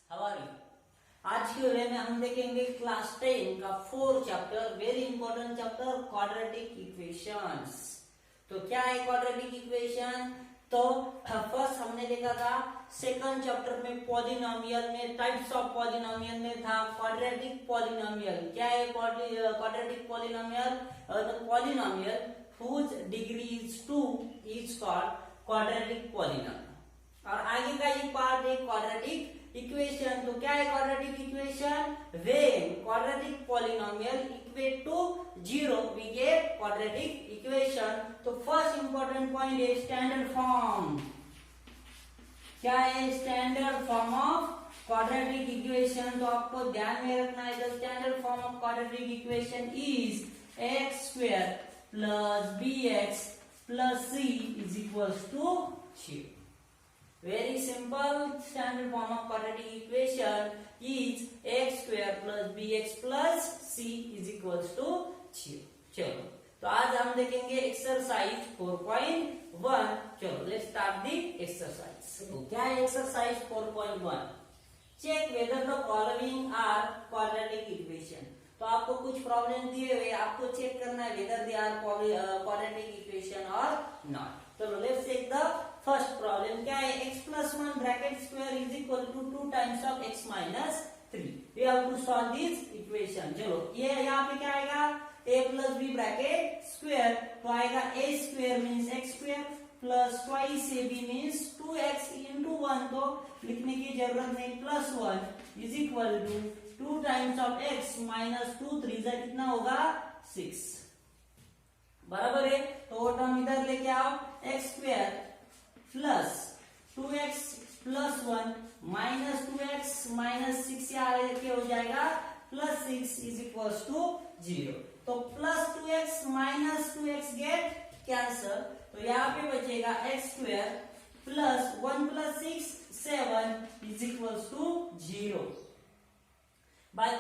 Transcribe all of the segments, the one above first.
हवारी। आज की वीडियो में हम देखेंगे क्लास 10 का 4 chapter, very important chapter, quadratic equations. तो क्या है क्वाड्रेटिक इक्वेशन? तो फर्स्ट हमने देखा था सेकंड चैप्टर में पॉलिनोमियल में, टाइप्स ऑफ पॉलिनोमियल में था क्वाड्रेटिक पॉलिनोमियल। क्या है quadratic polynomial? The polynomial whose degree is 2 is called quadratic polynomial। और आगे का ये पार्ट है क्वाड्रेटिक इक्वेशन। तो क्या है quadratic equation? When quadratic polynomial equate to 0 we get quadratic equation. तो फर्स्ट इंपॉर्टेंट पॉइंट है स्टैंडर्ड फॉर्म। क्या है standard form of quadratic equation? तो आपको ध्यान में रखना है the standard form of quadratic equation is x square plus B x plus C is equals to 0। Very simple. Standard form of quadratic equation is x square plus bx plus c is equals to 0। चलो तो आज हम देखेंगे exercise 4.1। चलो let's start the exercise. तो क्या है exercise 4.1? Check whether the following are quadratic equation. तो आपको कुछ प्रॉब्लम दिए हुए, आपको चेक करना है whether they are quadratic equation और नॉट। चलो let's take the first problem. क्या है? x plus 1 bracket square is equal to 2 times of x minus 3। We have to solve this equation. चलो ये यहाँ पे क्या आएगा? a plus B bracket square, तो आएगा a square means x square plus twice ab means 2x into 1, तो लिखने की जरूरत नहीं, plus 1 is equal to 2 times of x minus 2 3 जा कितना होगा? 6। बराबर है। तो वो टर्म इधर लेके आओ, x square plus 2x plus 1 minus 2x minus 6 यहाँ लेके हो जाएगा प्लस 6 इज इक्वल टू 0। तो plus 2x minus 2x get cancel, तो यहाँ पे बचेगा x square plus 1 plus 6 7 is equal to 0। By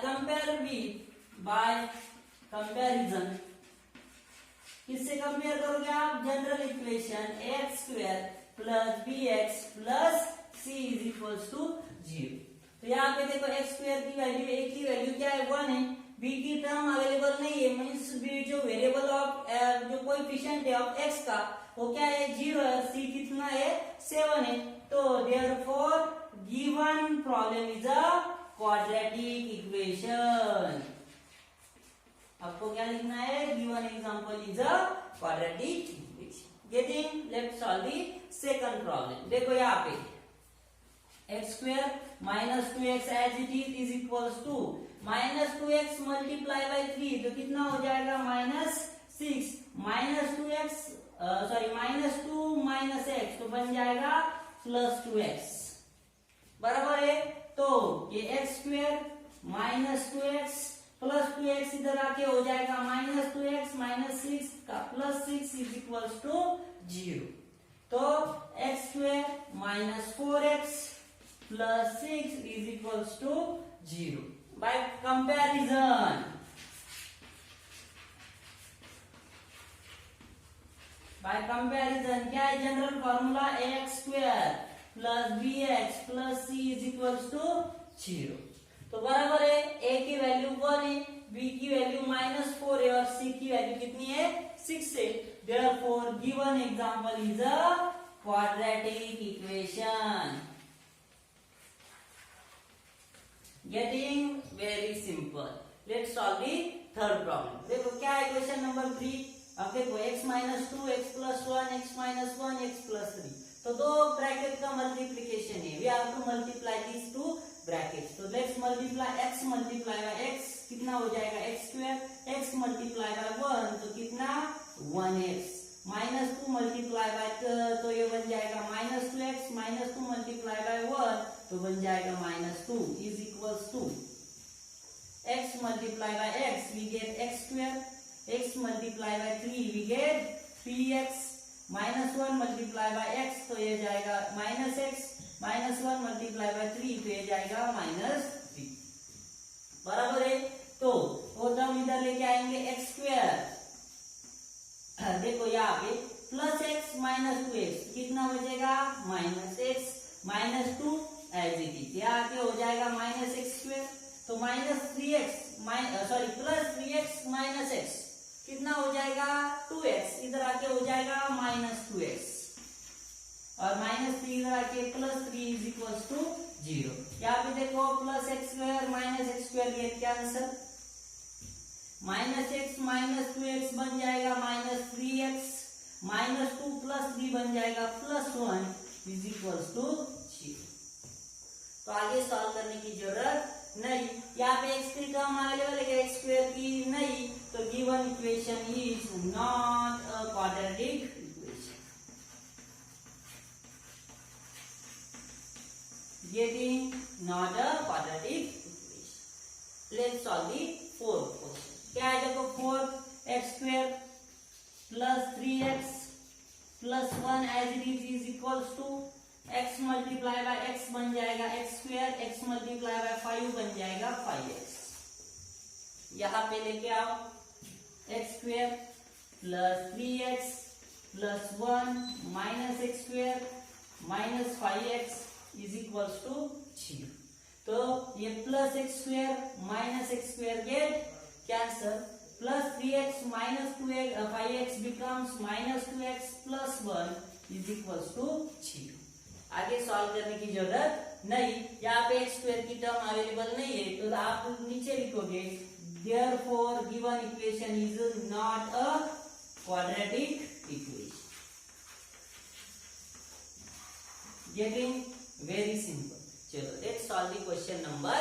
comparison किससे कंपेयर करोगे आप? General equation x square plus B x plus C is equal to 0। तो यहाँ पे देखो एक्स स्क्वायर की वैल्यू, ए की वैल्यू क्या है? 1 है। बी की टर्म अवेलेबल नहीं है, मीन्स बी जो वेरिएबल ऑफ जो कोएफिशिएंट है ऑफ एक्स का वो क्या है? 0 है। सी कितना है? 7 है। तो therefore given problem is a quadratic equation. आपको क्या लिखना है? Given example is a quadratic equation. Getting? Let's solve the second problem. देखो यहाँ पे x square minus 2x as it is equals to minus 2x multiply by 3, तो कितना हो जाएगा? Minus 6 minus 2x sorry minus 2 minus x, तो बन जाएगा प्लस 2x। बराबर है। तो ये x square minus 2x plus 2x इधर आके हो जाएगा माइनस 2x माइनस 6 का प्लस 6 इज इक्वल टू 0। तो x square minus 4x plus 6 is equal to 0। By comparison क्या है general formula? X square plus B x plus C is equal to 0। तो बराबर है, a की वैल्यू 1 है, b की वैल्यू माइनस 4 है और c की वैल्यू कितनी है? 6 है। Therefore given example is a quadratic equation. Getting? Very simple. Let's solve the third problem. देखो क्या है क्वेश्चन नंबर 3। अब देखो x minus 2 x plus 1 x minus 1 x plus 3, तो दो ब्रैकेट का मल्टीप्लीकेशन है। We have to multiply this two brackets. तो let's multiply x multiply by x, कितना हो जाएगा? x square x multiply by 1, तो कितना? 1x माइनस 2 मल्टीप्लाई बाय, तो ये बन जाएगा minus 2x minus 2 multiply by 1, तो बन जाएगा minus 2 is equals to x multiply by x we get x square, x multiply by 3 we get 3x minus 1 multiply by x, तो ये जाएगा minus x minus 1 multiply by 3, तो ये जाएगा minus 3। बराबर है। तो वो टर्म इधर लेके आएंगे x स्क्वायर, देखो यहाँ पे प्लस x माइनस 2x, कितना बचेगा? Minus x minus 2 as it is, यहाँ आके हो जाएगा माइनस एक्स स्क्वायर, तो minus 3x plus 3x minus x कितना हो जाएगा 2x, इधर आके हो जाएगा माइनस 2x और माइनस 3 इधर आके प्लस 3 इज इक्वल टू 0। यहाँ पे देखो plus X square minus x square ये क्या answer, minus x minus 2x बन जाएगा माइनस 3x माइनस 2 प्लस 3 बन जाएगा प्लस 1 इज इक्वल टू 0। तो आगे सॉल्व करने की जरूरत नहीं, यहाँ पे x की टर्म अवेलेबल है x स्क्वायर की नहीं, तो given equation is not a quadratic equation. Getting not a quadratic equation. Let's solve the fourth question. क्या है देखो 4x square plus 3x plus 1 as it is equals to x multiply by x बन जाएगा x square, x multiply by 5 बन जाएगा 5x। यहाँ पे लेके आओ x square plus 3x plus 1 minus x square minus 5x is equals to 0। तो ये plus X square minus x square get cancel, plus 3x minus 5x becomes minus 2x plus 1 is equals to 0। आगे solve करने की जरूरत नहीं, यहाँ पे x square की टर्म अवेलेबल नहीं है, तो आप नीचे लिखोगे therefore given equation is not a quadratic equation. Getting very simple. चलो let's solve the question number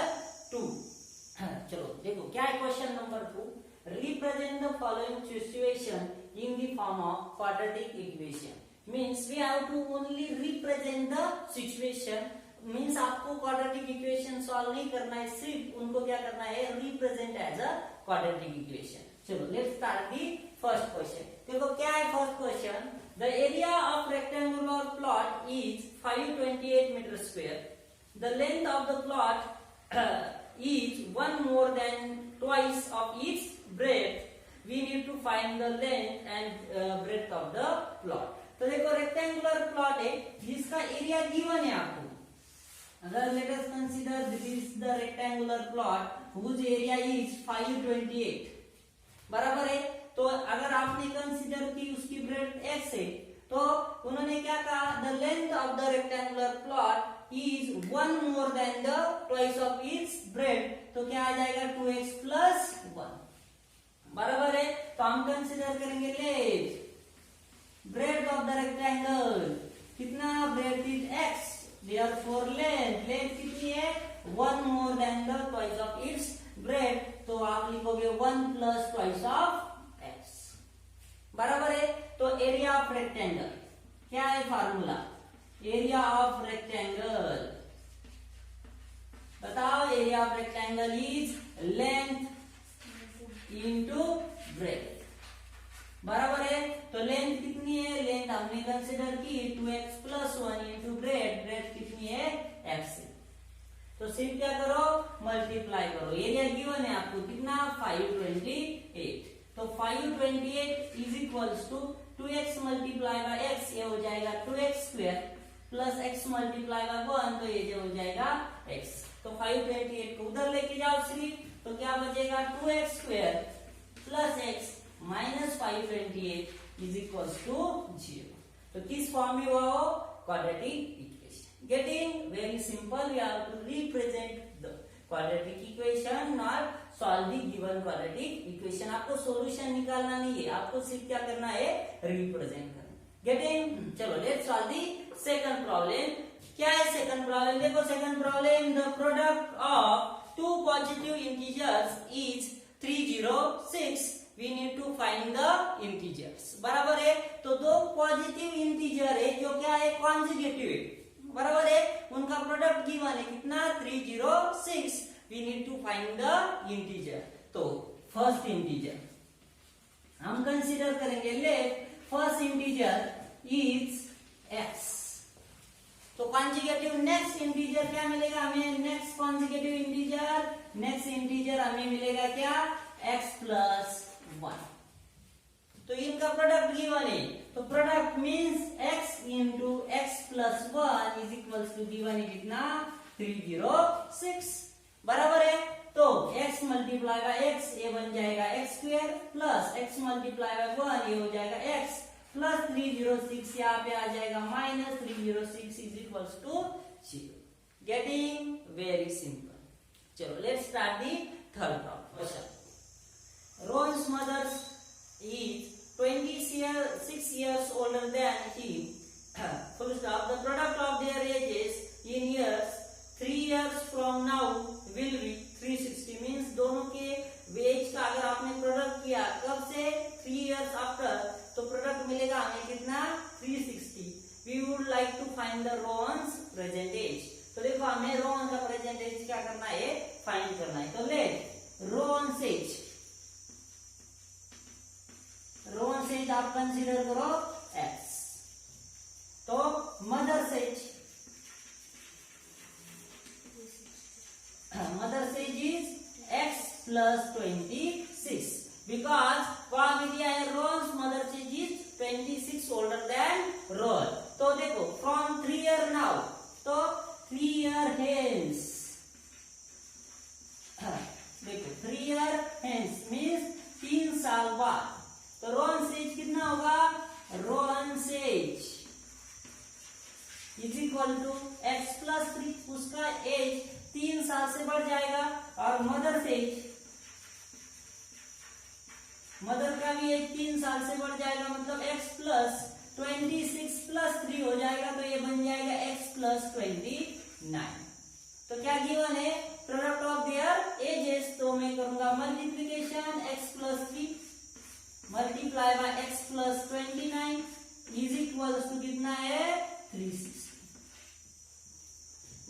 2। चलो देखो क्या है question number 2, represent the following situation in the form of quadratic equation. Means we have to only represent the situation, means आपको quadratic equation solve नहीं करना है, सिर्फ उनको क्या करना है represent as a quadratic equation. चलो let's start the first question. देखो क्या है first question, the area of rectangular plot is 528 meter square. The length of the plot is one more than twice of its breadth. We need to find the length and breadth of the plot. तो देखो rectangular plot है जिसका area given है आपको। अगर let us consider this is the rectangular plot whose area is 528, बराबर है। तो अगर आपने कंसीडर की उसकी ब्रेड्थ x है, तो उन्होंने क्या कहा the length of the rectangular plot is one more than the twice of its breadth, तो क्या आ जाएगा 2x प्लस 1, बराबर है। तो हम कंसीडर करेंगे length breadth of the rectangle, कितना breadth is x, therefore length कितनी है 1 more than the twice of its breadth, तो आप लिखोगे 1 प्लस ट्वाइस ऑफ x, बराबर है। तो एरिया ऑफ रेक्टेंगल क्या है फार्मूला, एरिया ऑफ रेक्टेंगल बताओ, area of rectangle is length into breadth, बराबर है। तो लेंथ कितनी है, लेंथ हमने कंसीडर की 2x प्लस 1 इंटू ब्रेड्थ कितनी है x, तो सिर्फ क्या करो मल्टीप्लाई करो, एरिया गिवन है आपको कितना 528, तो 528 is equals to 2x multiply by x, ये हो जाएगा 2x square plus x multiply by 1, तो ये हो जाएगा x। तो 528 को उधर लेके जाओ सिर्फ, तो क्या बचेगा 2x square plus x minus 528 is equals to 0। तो किस फॉर्म में हुआ हो quadratic equation. Getting very simple, we have to represent the quadratic equation not solve the given quadratic equation. आपको सॉल्यूशन निकालना नहीं है, आपको सिर्फ क्या करना है रिप्रेजेंट करना। गेटिंग, चलो let's solve the second problem. क्या है सेकंड प्रॉब्लम, देखो second problem, the product of two positive integers is 306, we need to find the integers, बराबर है। तो दो पॉजिटिव इंटीजर है जो क्या है कॉन्जुगेटिव है, बराबर है, उनका प्रोडक्ट गिवन है कितना 306, we need to find the integer. तो फर्स्ट इंटीजर हम कंसीडर करेंगे, let first integer is x, तो कॉन्जुगेटिव नेक्स्ट इंटीजर क्या मिलेगा हमें, next conjugative integer, next integer हमें मिलेगा क्या x प्लस 1, तो इनका प्रोडक्ट गिवन है, तो product means x into x plus 1 is equals to given है कितना 306 बराबर है। तो x मल्टीप्लाई बाय x ये बन जाएगा x square plus x multiply by 1 ये हो जाएगा x प्लस 306 यहाँ पे आ जाएगा minus 306 is equals to 0। Getting very simple. चलो let's start the third question. Ron's mother is 26 years older than him. Full stop. The product of their ages in years 3 years from now will be 360. Means दोनों के as का अगर आपने product किया कब से 3 years after, तो product मिलेगा हमें कितना 360। We would like to find the Ron's present age. तो देखो हमें Ron का प्रेजेंट एज क्या करना है, फाइंड करना है। तो let Ron's age, Ron's age आप कंसीडर करो x, तो mother's age, mother's age is x plus 26 because वहां भी दिया है Ron's mother's age is 26 older than Ron। तो देखो फ्रॉम 3 ईयर नाउ, तो 3 ईयर हेंस, देखो 3 ईयर हेंस मीन्स 3 साल बाद, तो Ron's एज कितना होगा, Ron's age is equal to x plus 3, उसका एज 3 साल से बढ़ जाएगा, और मदर एज, मदर का भी एज 3 साल से बढ़ जाएगा, मतलब x प्लस 26 प्लस 3 हो जाएगा, तो ये बन जाएगा x प्लस 29। तो क्या गिवन है, प्रोडक्ट ऑफ देयर एजेस, तो मैं करूंगा multiplication x plus 3 multiply by x plus 29 is equal to कितना है 360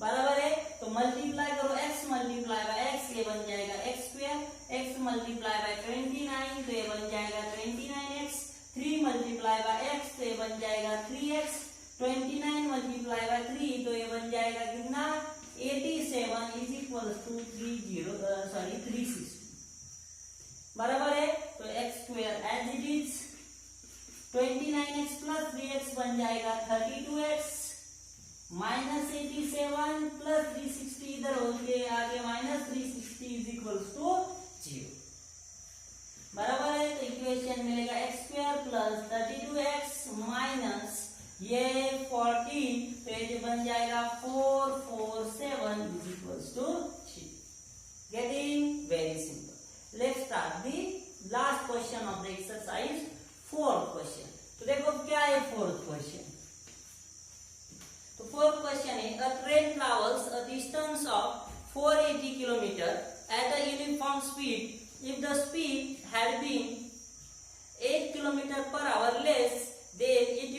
बराबर है। तो मल्टीप्लाई करो x मल्टीप्लाई बाय x, ये बन जाएगा x square, x multiply bye 29 तो ये बन जाएगा 29x, 3 मल्टीप्लाई बाय x तो ये बन जाएगा 3x, 29 मल्टीप्लाई बाय 3 तो ये बन जाएगा कितना 87 इज इक्वल टू 360 बराबर है। तो x square as it is 29x plus 3x बन जाएगा 32x माइनस 87 प्लस 360 इधर हो के आगे माइनस 360 इज इक्वल टू 0 बराबर है। तो इक्वेशन मिलेगा x square plus 32x minus ये 40, तो ये बन जाएगा 447 is equal to 3। Getting very simple. Let's start the last question of the exercise, fourth question। तो देखो क्या है fourth question। तो fourth question है a train travels a distance of 480 km at a uniform speed if the speed had been 8 km per hour less, then it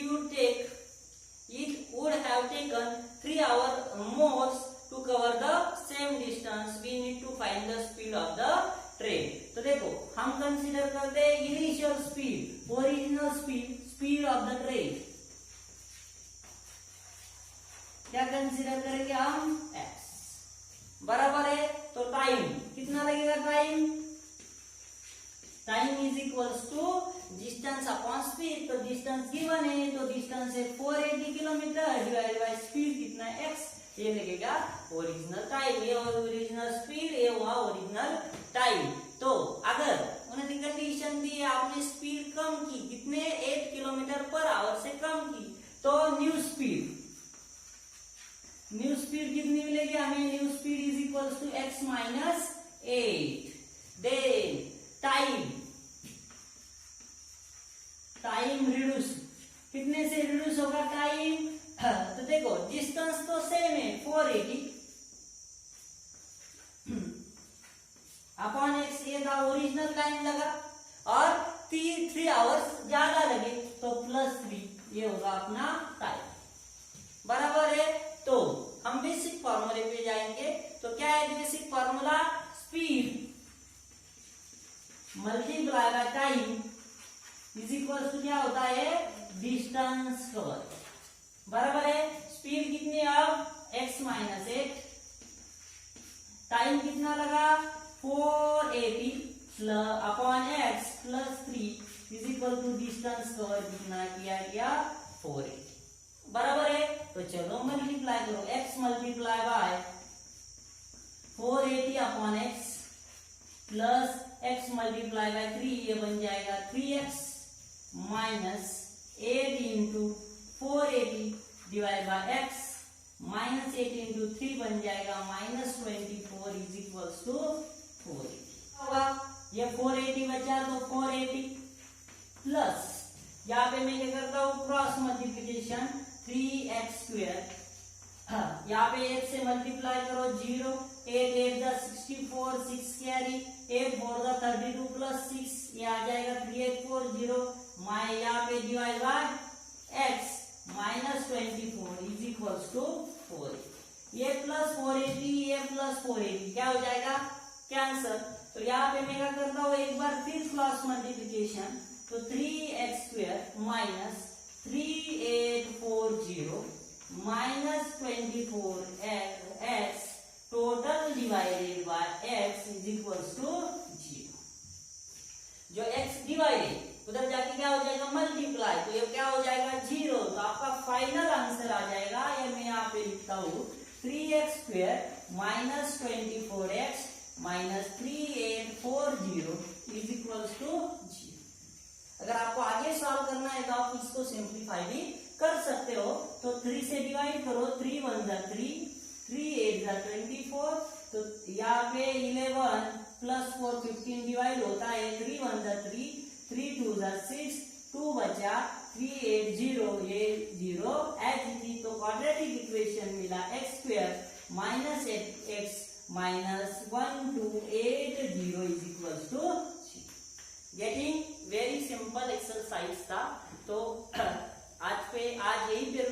would have taken 3 hours more to cover the same distance। We need to find the speed of the train. तो देखो हम consider करते हैं initial speed, original speed, speed of the train, क्या consider करेंगे हम x बराबर है। तो टाइम कितना लगेगा, time is equals to distance upon speed. तो डिस्टेंस गिवन है, तो डिस्टेंस है 480 किलोमीटर डिवाइड बाय स्पीड कितना है x, ये लगेगा ओरिजिनल टाइम, ये ओरिजिनल स्पीड, ये हुआ ओरिजिनल टाइम। तो अगर उन्होंने कंडीशन दी आपने स्पीड कम की, कितने 8 किलोमीटर पर आवर से कम की, तो न्यू स्पीड कितनी मिलेगी हमें, new speed is equal to x minus 8। Then time reduce, कितने से रिड्यूस होगा टाइम, तो देखो डिस्टेंस तो सेम है 480 अपॉन x, ये था ओरिजिनल टाइम लगा, और 3 आवर्स ज्यादा लगे तो प्लस 3 ये होगा अपना टाइम बराबर है। तो हम बेसिक फॉर्मूले पे जाएंगे। तो क्या है basic formula, speed multiply by time is equal to क्या होता है, डिस्टेंस कवर बराबर है। स्पीड कितनी अब x माइनस 8, टाइम कितना लगा 480 upon x plus 3 is equal to distance cover कितना किया 480 बराबर है। तो चलो मल्टीप्लाई करो, x multiply bye 480 upon x plus x multiply by 3, ये बन जाएगा 3x minus 8 into 480 divide by x minus 8 into 3 बन जाएगा माइनस 24 इज इक्वल्स टू 480 होगा। ये 480 बचा तो 480 प्लस यहाँ पे मैं क्या करता हूँ क्रॉस मल्टीप्लीकेशन 3x स्क्वायर, यहाँ पे 8 से मल्टीप्लाई करो 0, 8 8 द 64, 6 कैरी, 8 4 द 32 प्लस 6, ये आ जाएगा 3840 माई यहाँ पे divide by x minus 24 is equals to 4, ये प्लस 480, ये प्लस 480 क्या हो जाएगा कैंसर। तो यहाँ पे मैं क्या करता हूँ एक बार फिर क्रॉस मल्टीप्लीकेशन, तो 3x square minus 3840 minus 24x total divided by x is equals to 0। जो x डिवाइडेड उधर जाके क्या हो जाएगा मल्टीप्लाई, तो ये क्या हो जाएगा 0। तो आपका फाइनल आंसर आ जाएगा, ये मैं यहाँ पे लिखता हूँ 3x square minus 24x minus 3840 is equals to 0। अगर आपको आगे सॉल्व करना है तो आप इसको सिंप्लीफाई भी कर सकते हो। तो 3 से डिवाइड करो, 3 1 जा 3, 3 8 जा 24, तो यहाँ पे 11 प्लस 4 15 डिवाइड होता है, 3 1 जा 3, 3 2 जा 6, 2 बचा 380, ये 0 एच थी। तो क्वाड्रेटिक इक्वेशन मिला x square minus 8x minus 1280 is equals to 0। Getting very simple exercise था। तो आज यही पे